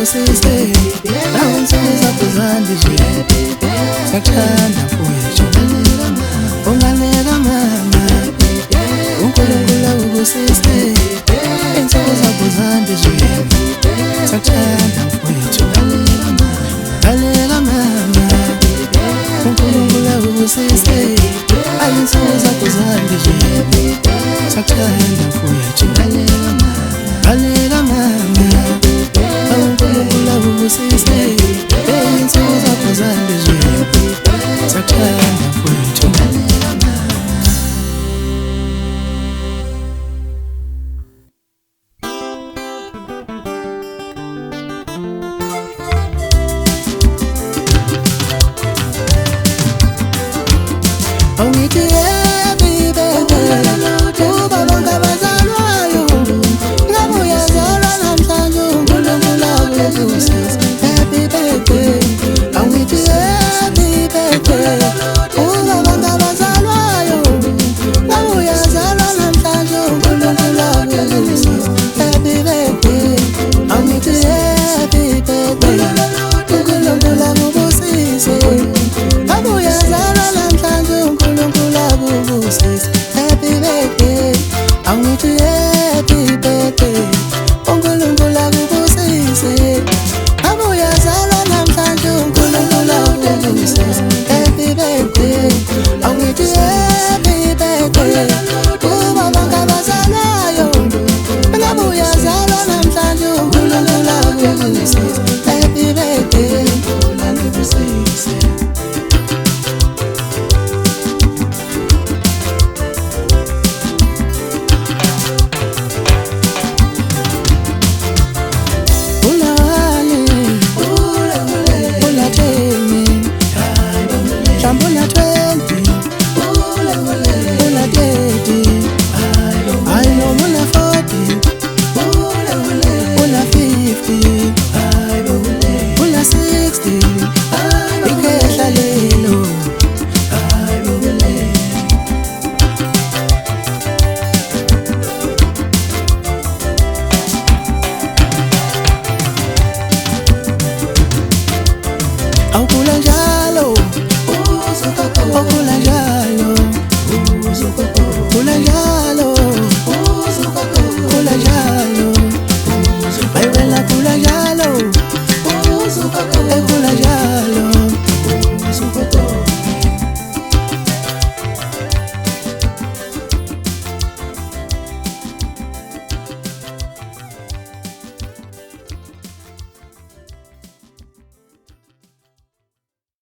ubusise awunsuku zakho zandizwe sakuthanda mfowethu ungalela mama uNkulunkulu ubusise insuku zakho zandizwe sakuthanda mfowethu lalela mama uNkulunkulu ubusise insuku zakho zandizwe sakuthanda mfowethu lalela mama uNkulunkulu ubusise insuku zakho zandizwe sakuthanda mfowethu. Awungithi happy birthday kuba bonke abazalwayo ngabe uyazalwa namhlanje uNkulunkulu akubusise happy birthday. Awungithi happy birthday kuba bonke abazalwayo ngabe uyazalwa namhlanje uNkulunkulu akubusise happy birthday. Awungithi happy birthday uNkulunkulu akubusise ngabe uyazalwa namhlanje uNkulunkulu akubusise happy birthday. Awungithi happy birthday uNkulunkulu akubusise ngabe uyazalwa namhlanje uNkulunkulu akubusise happy birthday. Awungithi happy birthday kuba bonke abazalwayo ngabe uyazalwa namhlanje uNkulunkulu akubusise happy birthday. Awukhula njalo ukhula njalo ukhula njalo